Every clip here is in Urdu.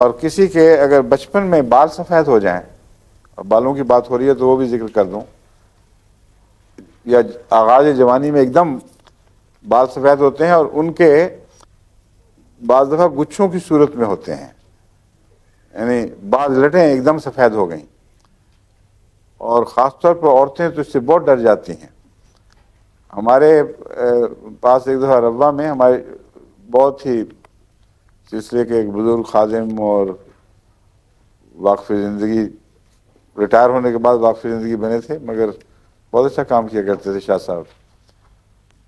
اور کسی کے اگر بچپن میں بال سفید ہو جائیں، اور بالوں کی بات ہو رہی ہے تو وہ بھی ذکر کر دوں، یا آغاز جوانی میں ایک دم بال سفید ہوتے ہیں اور ان کے بعض دفعہ گچھوں کی صورت میں ہوتے ہیں، یعنی بعض لٹیں ایک دم سفید ہو گئیں، اور خاص طور پر عورتیں تو اس سے بہت ڈر جاتی ہیں۔ ہمارے پاس ایک دفعہ ربوہ میں ہمارے بہت ہی سلسلے کے ایک بزرگ خادم اور واقف زندگی، ریٹائر ہونے کے بعد واقف زندگی بنے تھے، مگر بہت اچھا کام کیا کرتے تھے شاہ صاحب۔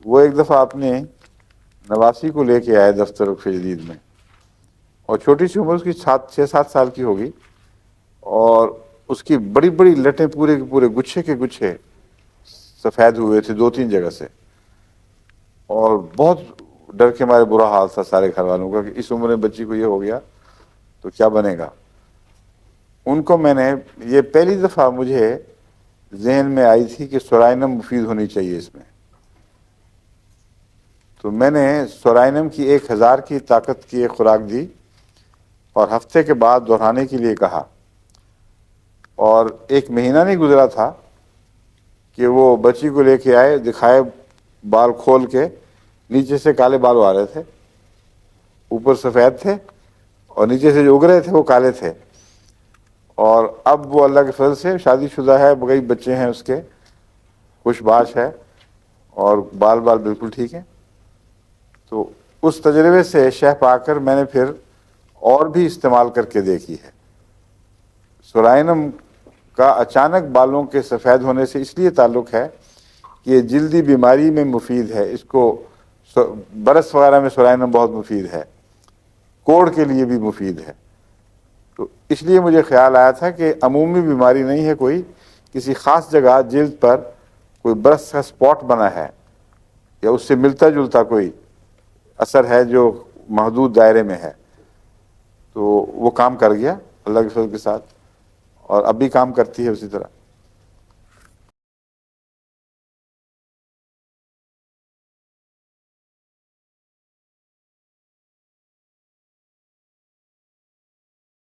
وہ ایک دفعہ اپنے نواسی کو لے کے آئے دفتر وقف جدید میں، اور چھوٹی سی عمر اس کی 6-7 سال کی ہوگی، اور اس کی بڑی بڑی لٹیں پورے کے پورے گچھے کے گچھے سفید ہوئے تھے 2-3 جگہ سے، اور بہت ڈر کے مارے برا حال تھا سارے گھر والوں کا کہ اس عمر میں بچی کو یہ ہو گیا تو کیا بنے گا۔ ان کو میں نے، یہ پہلی دفعہ مجھے ذہن میں آئی تھی کہ سورائنم مفید ہونی چاہیے اس میں، تو میں نے سورائنم کی 1000 کی طاقت کی ایک خوراک دی اور ہفتے کے بعد دہرانے کے لیے کہا، اور 1 مہینہ نہیں گزرا تھا کہ وہ بچی کو لے کے آئے، دکھائے بال کھول کے، نیچے سے کالے بال آ رہے تھے، اوپر سفید تھے، اور نیچے سے جو اگ رہے تھے وہ کالے تھے، اور اب وہ اللہ کے فضل سے شادی شدہ ہے، کئی بچے ہیں اس کے، خوش باش ہے، اور بال بالکل ٹھیک ہیں۔ تو اس تجربے سے شہ پا کر میں نے پھر اور بھی استعمال کر کے دیکھی ہے۔ سورائنم کا اچانک بالوں کے سفید ہونے سے اس لیے تعلق ہے کہ یہ جلدی بیماری میں مفید ہے، اس کو برس وغیرہ میں سورائنم بہت مفید ہے، کوڑ کے لیے بھی مفید ہے۔ تو اس لیے مجھے خیال آیا تھا کہ عمومی بیماری نہیں ہے کوئی، کسی خاص جگہ جلد پر کوئی برس کا سپاٹ بنا ہے، یا اس سے ملتا جلتا کوئی اثر ہے جو محدود دائرے میں ہے، تو وہ کام کر گیا اللہ کے فضل کے ساتھ، اور اب بھی کام کرتی ہے اسی طرح۔